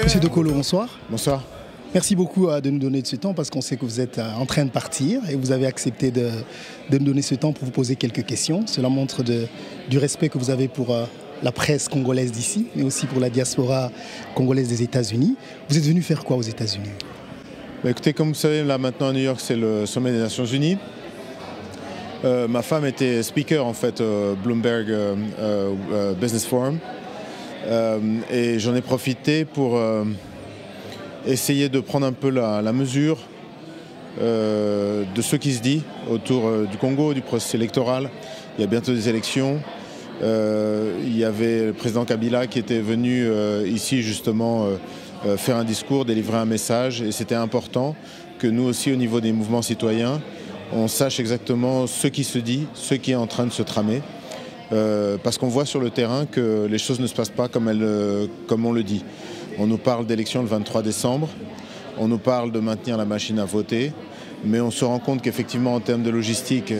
Monsieur Dokolo, bonsoir. Bonsoir. Merci beaucoup de nous donner de ce temps parce qu'on sait que vous êtes en train de partir et vous avez accepté de nous donner ce temps pour vous poser quelques questions. Cela montre du respect que vous avez pour la presse congolaise d'ici, mais aussi pour la diaspora congolaise des États-Unis. Vous êtes venu faire quoi aux États-Unis? Écoutez, comme vous savez, là maintenant à New York, c'est le sommet des Nations Unies. Ma femme était speaker en fait au Bloomberg Business Forum. Et j'en ai profité pour essayer de prendre un peu la mesure de ce qui se dit autour du Congo, du processus électoral. Il y a bientôt des élections. Il y avait le président Kabila qui était venu ici justement faire un discours, délivrer un message. Et c'était important que nous aussi, au niveau des mouvements citoyens, on sache exactement ce qui se dit, ce qui est en train de se tramer. Parce qu'on voit sur le terrain que les choses ne se passent pas comme on le dit. On nous parle d'élections le 23 décembre, on nous parle de maintenir la machine à voter, mais on se rend compte qu'effectivement en termes de logistique,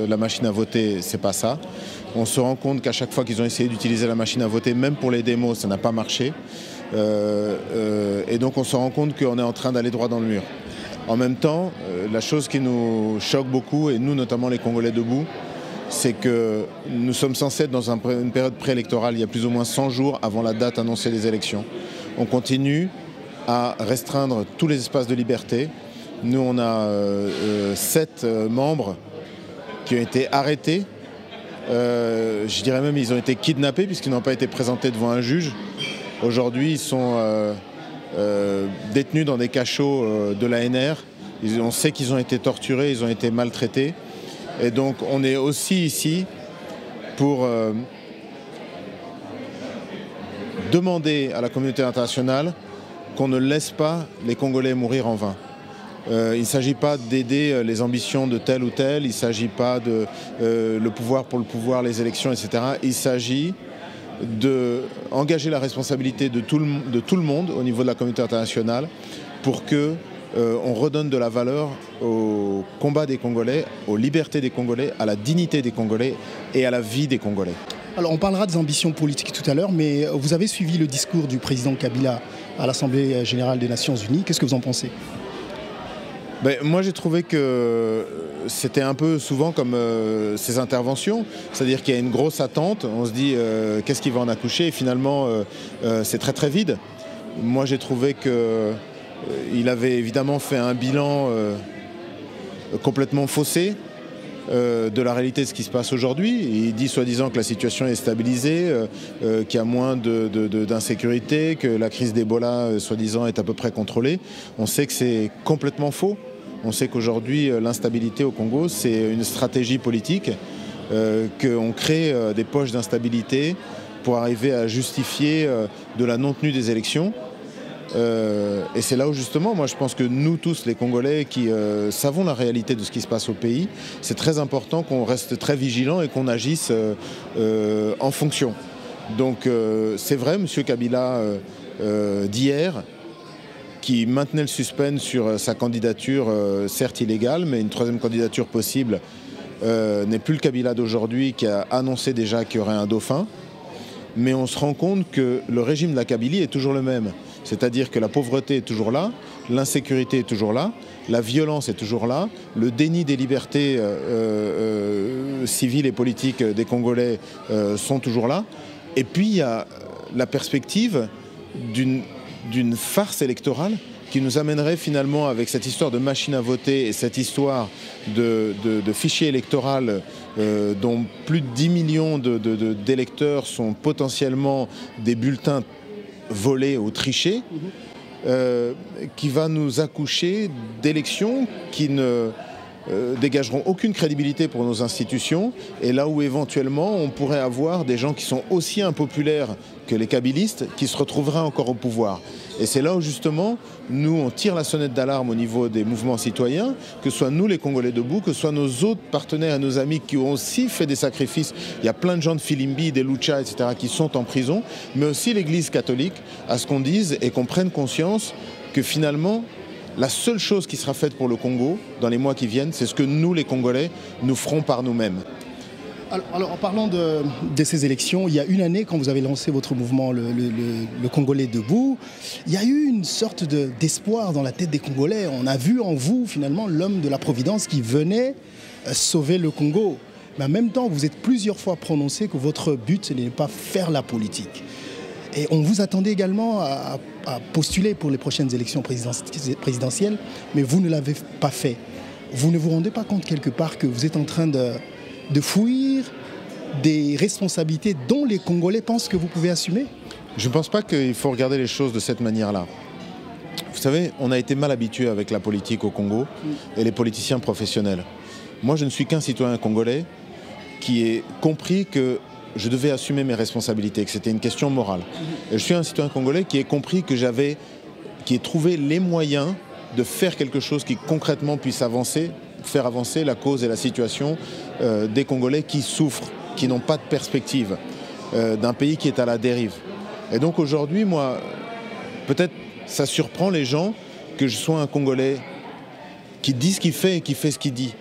la machine à voter, c'est pas ça. On se rend compte qu'à chaque fois qu'ils ont essayé d'utiliser la machine à voter, même pour les démos, ça n'a pas marché. Et donc on se rend compte qu'on est en train d'aller droit dans le mur. En même temps, la chose qui nous choque beaucoup, et nous notamment les Congolais debout, c'est que nous sommes censés être dans une période préélectorale, il y a plus ou moins 100 jours avant la date annoncée des élections. On continue à restreindre tous les espaces de liberté. Nous, on a 7 membres qui ont été arrêtés. Je dirais même qu'ils ont été kidnappés puisqu'ils n'ont pas été présentés devant un juge. Aujourd'hui, ils sont détenus dans des cachots de l'ANR. On sait qu'ils ont été torturés, ils ont été maltraités. Et donc on est aussi ici pour demander à la communauté internationale qu'on ne laisse pas les Congolais mourir en vain. Il ne s'agit pas d'aider les ambitions de tel ou tel, il ne s'agit pas de le pouvoir pour le pouvoir, les élections, etc. Il s'agit d'engager la responsabilité de tout le monde au niveau de la communauté internationale pour que on redonne de la valeur au combat des Congolais, aux libertés des Congolais, à la dignité des Congolais et à la vie des Congolais. Alors on parlera des ambitions politiques tout à l'heure, mais vous avez suivi le discours du président Kabila à l'Assemblée générale des Nations Unies. Qu'est-ce que vous en pensez? Moi j'ai trouvé que c'était un peu souvent comme ces interventions, c'est-à-dire qu'il y a une grosse attente, on se dit qu'est-ce qui va en accoucher, et finalement c'est très très vide. Moi j'ai trouvé que il avait évidemment fait un bilan complètement faussé de la réalité de ce qui se passe aujourd'hui. Il dit soi-disant que la situation est stabilisée, qu'il y a moins d'insécurité, que la crise d'Ebola soi-disant est à peu près contrôlée. On sait que c'est complètement faux. On sait qu'aujourd'hui l'instabilité au Congo c'est une stratégie politique, qu'on crée des poches d'instabilité pour arriver à justifier de la non-tenue des élections. Et c'est là où justement, moi je pense que nous tous les Congolais qui savons la réalité de ce qui se passe au pays, c'est très important qu'on reste très vigilants et qu'on agisse en fonction. Donc c'est vrai, M. Kabila d'hier, qui maintenait le suspense sur sa candidature, certes illégale, mais une troisième candidature possible, n'est plus le Kabila d'aujourd'hui qui a annoncé déjà qu'il y aurait un dauphin. Mais on se rend compte que le régime de la Kabylie est toujours le même. C'est-à-dire que la pauvreté est toujours là, l'insécurité est toujours là, la violence est toujours là, le déni des libertés civiles et politiques des Congolais sont toujours là. Et puis il y a la perspective d'une farce électorale qui nous amènerait finalement, avec cette histoire de machine à voter et cette histoire de fichier électoral dont plus de 10 millions d'électeurs sont potentiellement des bulletins volés ou trichés, qui va nous accoucher d'élections qui ne dégageront aucune crédibilité pour nos institutions, et là où éventuellement on pourrait avoir des gens qui sont aussi impopulaires que les kabylistes qui se retrouveraient encore au pouvoir. Et c'est là où justement, nous, on tire la sonnette d'alarme au niveau des mouvements citoyens, que ce soit nous les Congolais debout, que ce soit nos autres partenaires et nos amis qui ont aussi fait des sacrifices. Il y a plein de gens de Filimbi, des Lucha, etc. qui sont en prison, mais aussi l'Église catholique, à ce qu'on dise et qu'on prenne conscience que finalement, la seule chose qui sera faite pour le Congo dans les mois qui viennent, c'est ce que nous, les Congolais, nous ferons par nous-mêmes. Alors, en parlant de ces élections, il y a une année, quand vous avez lancé votre mouvement, le Congolais debout, il y a eu une sorte d'espoir dans la tête des Congolais. On a vu en vous, finalement, l'homme de la Providence qui venait sauver le Congo. Mais en même temps, vous êtes plusieurs fois prononcé que votre but, ce n'est pas faire la politique. Et on vous attendait également à postuler pour les prochaines élections présidentielles, mais vous ne l'avez pas fait. Vous ne vous rendez pas compte quelque part que vous êtes en train de fuir des responsabilités dont les Congolais pensent que vous pouvez assumer? Je ne pense pas qu'il faut regarder les choses de cette manière-là. Vous savez, on a été mal habitué avec la politique au Congo et les politiciens professionnels. Moi, je ne suis qu'un citoyen congolais qui ait compris que je devais assumer mes responsabilités, que c'était une question morale. Et je suis un citoyen congolais qui ait compris que qui ait trouvé les moyens de faire quelque chose qui concrètement puisse faire avancer la cause et la situation des Congolais qui souffrent, qui n'ont pas de perspective, d'un pays qui est à la dérive. Et donc aujourd'hui, moi, peut-être ça surprend les gens que je sois un Congolais qui dit ce qu'il fait et qui fait ce qu'il dit.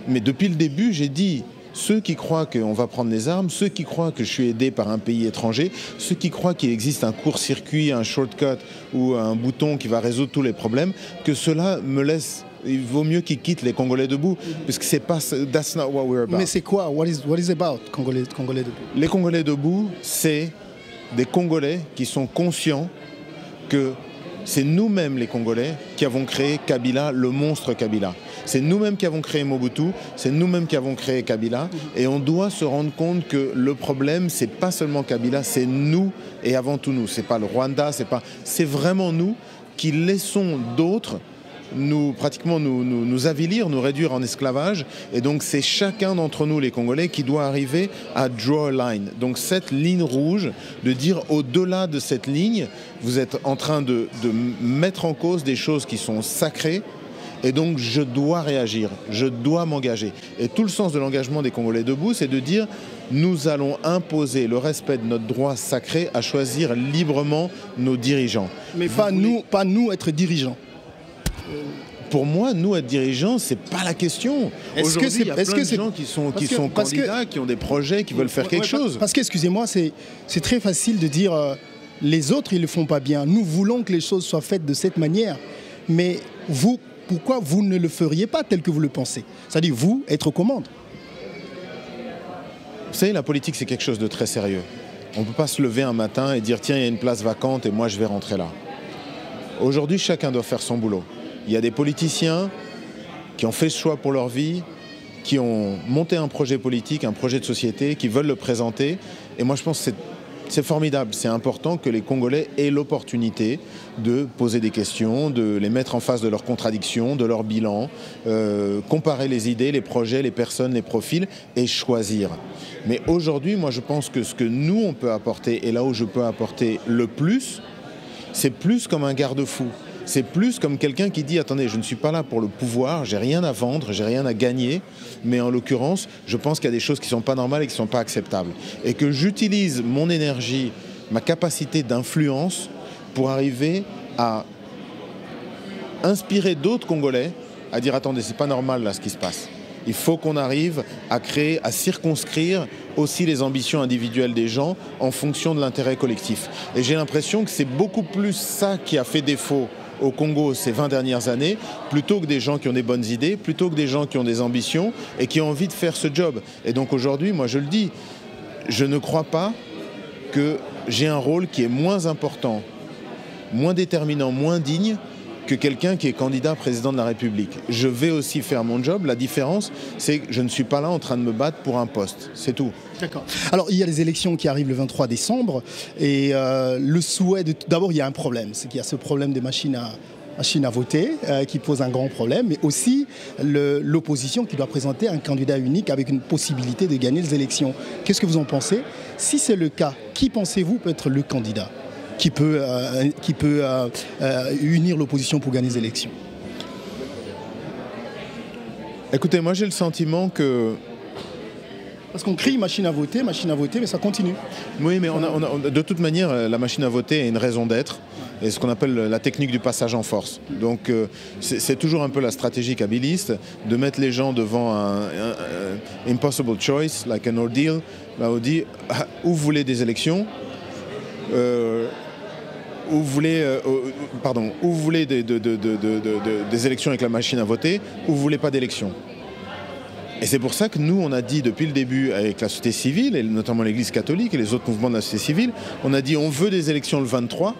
Mais depuis le début, j'ai dit, ceux qui croient qu'on va prendre les armes, ceux qui croient que je suis aidé par un pays étranger, ceux qui croient qu'il existe un court-circuit, un shortcut ou un bouton qui va résoudre tous les problèmes, que cela me laisse. Il vaut mieux qu'ils quittent les Congolais debout, parce que c'est pas. That's not what we're about. Mais c'est quoi? What is about Congolais debout? Les Congolais debout, c'est des Congolais qui sont conscients que c'est nous-mêmes les Congolais qui avons créé Kabila, le monstre Kabila. C'est nous-mêmes qui avons créé Mobutu, c'est nous-mêmes qui avons créé Kabila, et on doit se rendre compte que le problème, c'est pas seulement Kabila, c'est nous et avant tout nous. C'est pas le Rwanda, c'est vraiment nous qui laissons d'autres nous avilir, nous réduire en esclavage. Et donc c'est chacun d'entre nous, les Congolais, qui doit arriver à draw a line. Donc cette ligne rouge, de dire au-delà de cette ligne, vous êtes en train de mettre en cause des choses qui sont sacrées. Et donc je dois réagir, je dois m'engager. Et tout le sens de l'engagement des Congolais debout, c'est de dire nous allons imposer le respect de notre droit sacré à choisir librement nos dirigeants. Mais pas nous être dirigeants. Pour moi, nous être dirigeants, c'est pas la question. Aujourd'hui, il y a plein de gens qui sont candidats, qui ont des projets, qui veulent faire quelque chose. Parce que, excusez-moi, c'est très facile de dire les autres, ils le font pas bien. Nous voulons que les choses soient faites de cette manière. Mais vous, pourquoi vous ne le feriez pas tel que vous le pensez? C'est-à-dire, vous, être aux commandes. Vous savez, la politique, c'est quelque chose de très sérieux. On ne peut pas se lever un matin et dire, tiens, il y a une place vacante et moi, je vais rentrer là. Aujourd'hui, chacun doit faire son boulot. Il y a des politiciens qui ont fait ce choix pour leur vie, qui ont monté un projet politique, un projet de société, qui veulent le présenter. Et moi, je pense que c'est formidable. C'est important que les Congolais aient l'opportunité de poser des questions, de les mettre en face de leurs contradictions, de leur bilan, comparer les idées, les projets, les personnes, les profils et choisir. Mais aujourd'hui, moi, je pense que ce que nous, on peut apporter, et là où je peux apporter le plus, c'est plus comme un garde-fou. C'est plus comme quelqu'un qui dit « Attendez, je ne suis pas là pour le pouvoir, j'ai rien à vendre, j'ai rien à gagner, mais en l'occurrence, je pense qu'il y a des choses qui ne sont pas normales et qui ne sont pas acceptables. Et que j'utilise mon énergie, ma capacité d'influence pour arriver à inspirer d'autres Congolais à dire « Attendez, c'est pas normal là ce qui se passe. » Il faut qu'on arrive à créer, à circonscrire aussi les ambitions individuelles des gens en fonction de l'intérêt collectif. Et j'ai l'impression que c'est beaucoup plus ça qui a fait défaut au Congo ces 20 dernières années, plutôt que des gens qui ont des bonnes idées, plutôt que des gens qui ont des ambitions et qui ont envie de faire ce job. Et donc aujourd'hui, moi je le dis, je ne crois pas que j'ai un rôle qui est moins important, moins déterminant, moins digne que quelqu'un qui est candidat président de la République. Je vais aussi faire mon job. La différence, c'est que je ne suis pas là en train de me battre pour un poste. C'est tout. D'accord. Alors, il y a les élections qui arrivent le 23 décembre. Et le souhait de... D'abord, il y a un problème. C'est qu'il y a ce problème des machines à voter qui pose un grand problème. Mais aussi l'opposition qui doit présenter un candidat unique avec une possibilité de gagner les élections. Qu'est-ce que vous en pensez? Si c'est le cas, qui pensez-vous peut être le candidat? qui peut unir l'opposition pour gagner les élections? Écoutez, moi j'ai le sentiment que... Parce qu'on crie machine à voter, mais ça continue. Oui, mais de toute manière, la machine à voter a une raison d'être, et ce qu'on appelle la technique du passage en force. Donc c'est toujours un peu la stratégie kabyliste de mettre les gens devant un impossible choice, like an ordeal. Là on dit, où vous voulez des élections, où vous voulez des élections avec la machine à voter, ou vous voulez pas d'élections. Et c'est pour ça que nous, on a dit depuis le début avec la société civile, et notamment l'Église catholique et les autres mouvements de la société civile, on a dit on veut des élections le 23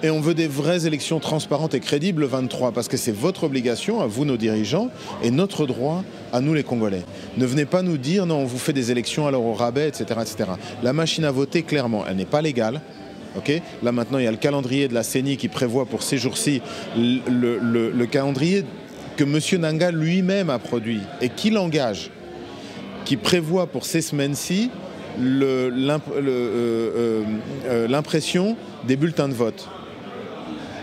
et on veut des vraies élections transparentes et crédibles le 23, parce que c'est votre obligation, à vous nos dirigeants, et notre droit à nous les Congolais. Ne venez pas nous dire non, on vous fait des élections alors au rabais, etc., etc. La machine à voter, clairement, elle n'est pas légale. Okay. Là maintenant, il y a le calendrier de la CENI qui prévoit pour ces jours-ci le calendrier que M. Nanga lui-même a produit et qui l'engage, qui prévoit pour ces semaines-ci l'impression des bulletins de vote.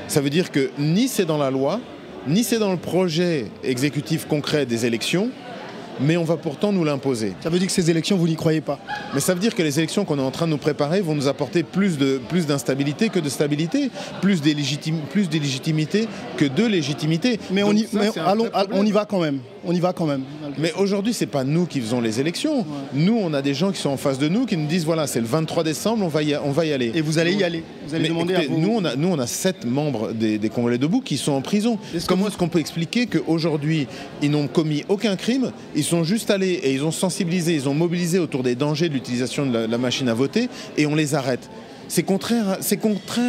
Ça veut dire que ni c'est dans la loi, ni c'est dans le projet exécutif concret des élections, mais on va pourtant nous l'imposer. Ça veut dire que ces élections, vous n'y croyez pas? Mais ça veut dire que les élections qu'on est en train de nous préparer vont nous apporter plus d'instabilité que de stabilité, plus d'illégitimité que de légitimité. Mais on y va quand même. On y va quand même. Mais aujourd'hui, ce n'est pas nous qui faisons les élections. Ouais. Nous, on a des gens qui sont en face de nous qui nous disent voilà, c'est le 23 décembre, on va y aller. Et vous allez y aller? Vous allez demander écoutez, à vous... Nous, on a 7 membres des Congolais debout qui sont en prison. Comment est-ce qu'on peut expliquer qu'aujourd'hui, ils n'ont commis aucun crime, ils sont juste allés et ils ont sensibilisé, ils ont mobilisé autour des dangers de l'utilisation de la machine à voter et on les arrête? C'est contraire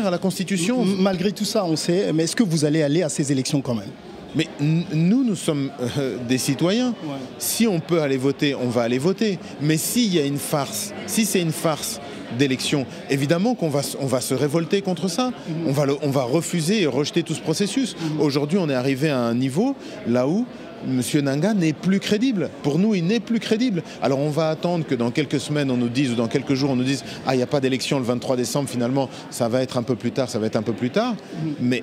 à la Constitution. Malgré tout ça, on sait, mais est-ce que vous allez aller à ces élections quand même? Mais nous sommes des citoyens. Ouais. Si on peut aller voter, on va aller voter. Mais s'il y a une farce, si c'est une farce d'élection, évidemment qu'on va se révolter contre ça. On va refuser et rejeter tout ce processus. Aujourd'hui, on est arrivé à un niveau là où M. Nanga n'est plus crédible. Pour nous, il n'est plus crédible. Alors on va attendre que dans quelques semaines, on nous dise, ou dans quelques jours, on nous dise « Ah, il n'y a pas d'élection le 23 décembre, finalement, ça va être un peu plus tard, ça va être un peu plus tard. » Mais...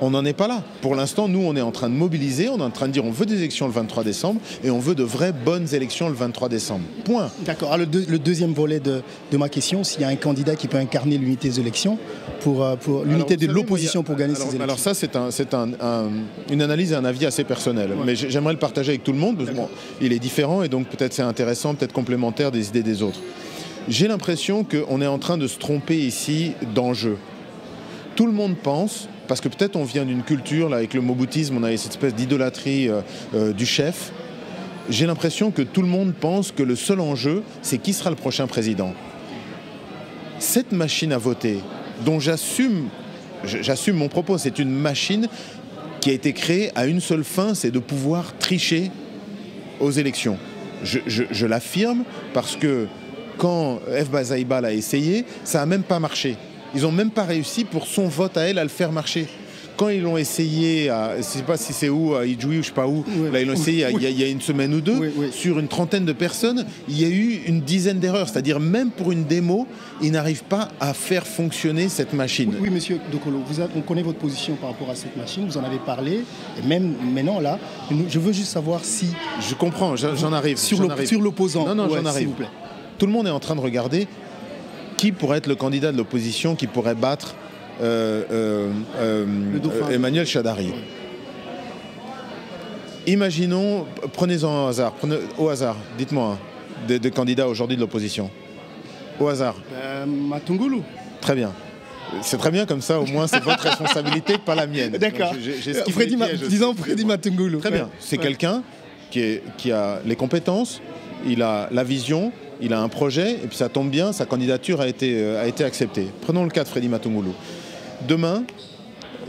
on n'en est pas là. Pour l'instant, nous, on est en train de mobiliser, on est en train de dire on veut des élections le 23 décembre et on veut de vraies bonnes élections le 23 décembre. Point. D'accord. Alors le deuxième volet de ma question, s'il y a un candidat qui peut incarner l'unité des élections, pour l'unité de l'opposition pour gagner ces élections. Alors ça, c'est une analyse et un avis assez personnel. Ouais. Mais j'aimerais le partager avec tout le monde, parce que bon, il est différent et donc peut-être c'est intéressant, peut-être complémentaire des idées des autres. J'ai l'impression qu'on est en train de se tromper ici d'enjeu. Tout le monde pense... parce que peut-être on vient d'une culture, là, avec le moboutisme, on a cette espèce d'idolâtrie du chef. J'ai l'impression que tout le monde pense que le seul enjeu, c'est qui sera le prochain président. Cette machine à voter, dont j'assume mon propos, c'est une machine qui a été créée à une seule fin, c'est de pouvoir tricher aux élections. Je l'affirme parce que quand F. Bazaïba l'a essayé, ça n'a même pas marché. Ils n'ont même pas réussi pour son vote à elle à le faire marcher. Quand ils l'ont essayé, je ne sais pas si c'est où, à Idjoui ou je ne sais pas où, là ils l'ont essayé il y a une semaine ou deux, sur une trentaine de personnes, il y a eu une dizaine d'erreurs. C'est-à-dire même pour une démo, ils n'arrivent pas à faire fonctionner cette machine. Oui, monsieur Dokolo, on connaît votre position par rapport à cette machine, vous en avez parlé, et même maintenant là, je veux juste savoir si... Je comprends, j'en arrive. Sur l'opposant. Non, j'en arrive. S'il vous plaît. Tout le monde est en train de regarder qui pourrait être le candidat de l'opposition qui pourrait battre Emmanuel Shadari. Imaginons, prenez-en au hasard, dites-moi, des candidats aujourd'hui de l'opposition. Au hasard. Matungulu. Très bien. C'est très bien comme ça, au moins c'est votre responsabilité, pas la mienne. D'accord. Disons Freddy Matungulu. Très bien. C'est quelqu'un qui a les compétences, il a la vision, il a un projet, et puis ça tombe bien, sa candidature a été acceptée. Prenons le cas de Freddy Matungulu. Demain,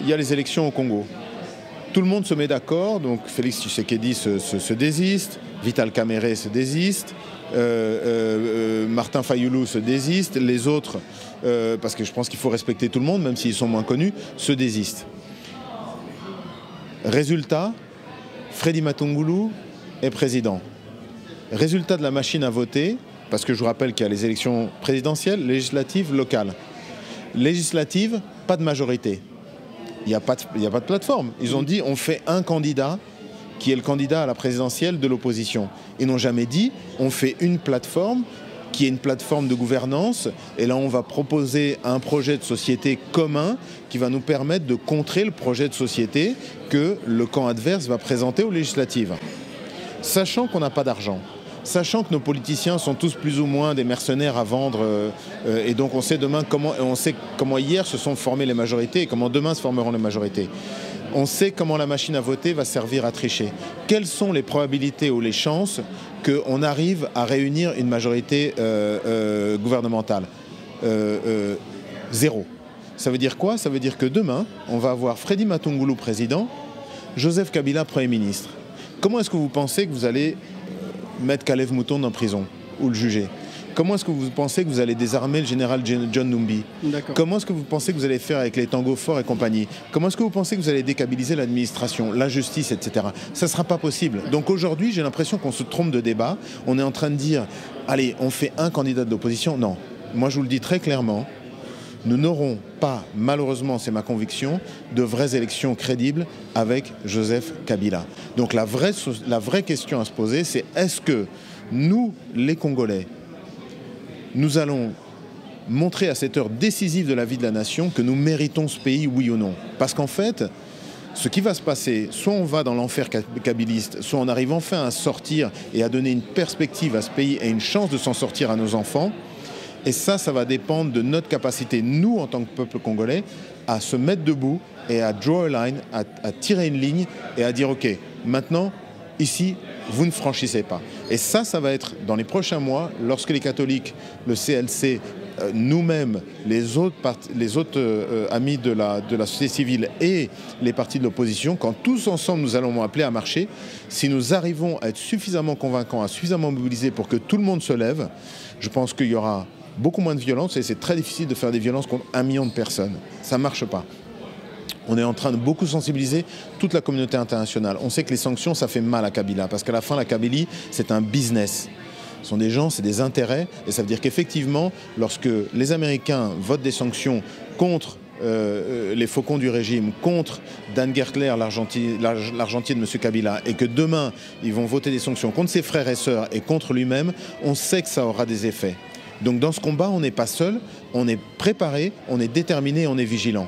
il y a les élections au Congo. Tout le monde se met d'accord, donc Félix Tshisekedi se désiste, Vital Kamerhe se désiste, Martin Fayulu se désiste, les autres, parce que je pense qu'il faut respecter tout le monde, même s'ils sont moins connus, se désistent. Résultat, Freddy Matungulu est président. Résultat de la machine à voter, parce que je vous rappelle qu'il y a les élections présidentielles, législatives, locales. Législative, pas de majorité. Il n'y a pas de plateforme. Ils ont dit on fait un candidat qui est le candidat à la présidentielle de l'opposition. Ils n'ont jamais dit on fait une plateforme qui est une plateforme de gouvernance et là on va proposer un projet de société commun qui va nous permettre de contrer le projet de société que le camp adverse va présenter aux législatives. Sachant qu'on n'a pas d'argent, sachant que nos politiciens sont tous plus ou moins des mercenaires à vendre et donc on sait comment hier se sont formées les majorités et comment demain se formeront les majorités. On sait comment la machine à voter va servir à tricher. Quelles sont les probabilités ou les chances qu'on arrive à réunir une majorité gouvernementale? Zéro. Ça veut dire quoi? Ça veut dire que demain, on va avoir Freddy Matungulu président, Joseph Kabila Premier ministre. Comment est-ce que vous pensez que vous allez mettre Kalev Mouton en prison ou le juger? Comment est-ce que vous pensez que vous allez désarmer le général John Numbi? Comment est-ce que vous pensez que vous allez faire avec les Tango Forts et compagnie? Comment est-ce que vous pensez que vous allez décabiliser l'administration, la justice, etc. Ça ne sera pas possible. Donc aujourd'hui, j'ai l'impression qu'on se trompe de débat. On est en train de dire, allez, on fait un candidat de l'opposition. Non. Moi, je vous le dis très clairement, nous n'aurons pas, malheureusement, c'est ma conviction, de vraies élections crédibles avec Joseph Kabila. Donc la vraie question à se poser, c'est est-ce que nous, les Congolais, nous allons montrer à cette heure décisive de la vie de la nation que nous méritons ce pays, oui ou non. Parce qu'en fait, ce qui va se passer, soit on va dans l'enfer kabiliste, soit on arrive enfin à sortir et à donner une perspective à ce pays et une chance de s'en sortir à nos enfants. Et ça va dépendre de notre capacité, nous, en tant que peuple congolais, à se mettre debout et à draw a line, à tirer une ligne et à dire, OK, maintenant, ici, vous ne franchissez pas. Et ça va être dans les prochains mois, lorsque les catholiques, le CLC, nous-mêmes, les autres amis de la société civile et les partis de l'opposition, quand tous ensemble nous allons appeler à marcher, si nous arrivons à être suffisamment convaincants, à suffisamment mobilisés pour que tout le monde se lève, je pense qu'il y aura beaucoup moins de violence et c'est très difficile de faire des violences contre 1 million de personnes. Ça ne marche pas. On est en train de beaucoup sensibiliser toute la communauté internationale. On sait que les sanctions, ça fait mal à Kabila, parce qu'à la fin, la Kabylie, c'est un business. Ce sont des gens, c'est des intérêts, et ça veut dire qu'effectivement, lorsque les Américains votent des sanctions contre les faucons du régime, contre Dan Gertler, l'argentier de M. Kabila, et que demain, ils vont voter des sanctions contre ses frères et sœurs et contre lui-même, on sait que ça aura des effets. Donc dans ce combat, on n'est pas seul, on est préparé, on est déterminé, on est vigilant.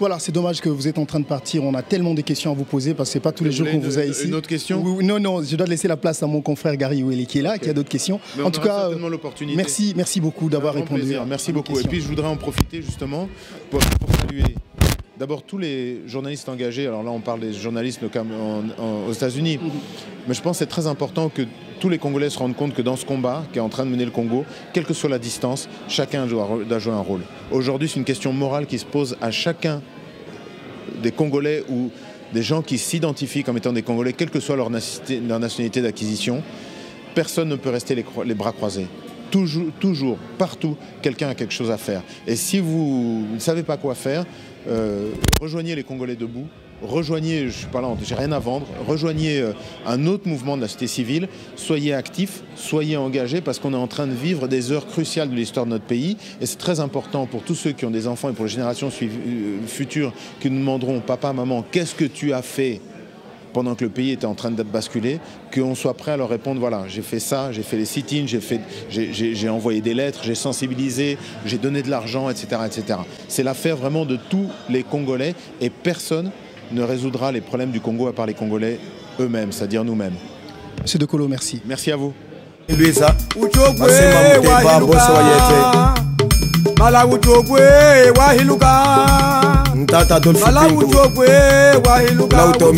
Voilà, c'est dommage que vous êtes en train de partir. On a tellement de questions à vous poser parce que ce n'est pas tous les jours qu'on vous a ici. Une autre question? Non, je dois laisser la place à mon confrère Gary Ouellet qui est là, qui a d'autres questions. Mais en tout cas, merci beaucoup d'avoir répondu. Merci beaucoup. Et puis je voudrais en profiter justement pour saluer d'abord tous les journalistes engagés. Alors là, on parle des journalistes aux États-Unis. Mais je pense que c'est très important que tous les Congolais se rendent compte que dans ce combat qui est en train de mener le Congo, quelle que soit la distance, chacun doit jouer un rôle. Aujourd'hui, c'est une question morale qui se pose à chacun des Congolais ou des gens qui s'identifient comme étant des Congolais, quelle que soit leur nationalité d'acquisition. Personne ne peut rester les bras croisés. Toujours, partout, quelqu'un a quelque chose à faire. Et si vous ne savez pas quoi faire, rejoignez les Congolais debout. Rejoignez, je ne suis pas là, j'ai rien à vendre, rejoignez un autre mouvement de la société civile, soyez actifs, soyez engagés parce qu'on est en train de vivre des heures cruciales de l'histoire de notre pays et c'est très important pour tous ceux qui ont des enfants et pour les générations futures qui nous demanderont, papa, maman, qu'est-ce que tu as fait pendant que le pays était en train de basculer, qu'on soit prêt à leur répondre, voilà, j'ai fait ça, j'ai fait les sit-ins, j'ai envoyé des lettres, j'ai sensibilisé, j'ai donné de l'argent, etc., etc. C'est l'affaire vraiment de tous les Congolais et personne ne résoudra les problèmes du Congo à part les Congolais eux-mêmes, c'est-à-dire nous-mêmes. Monsieur Dekolo, merci. Merci à vous. Ntata Dolphin Pinto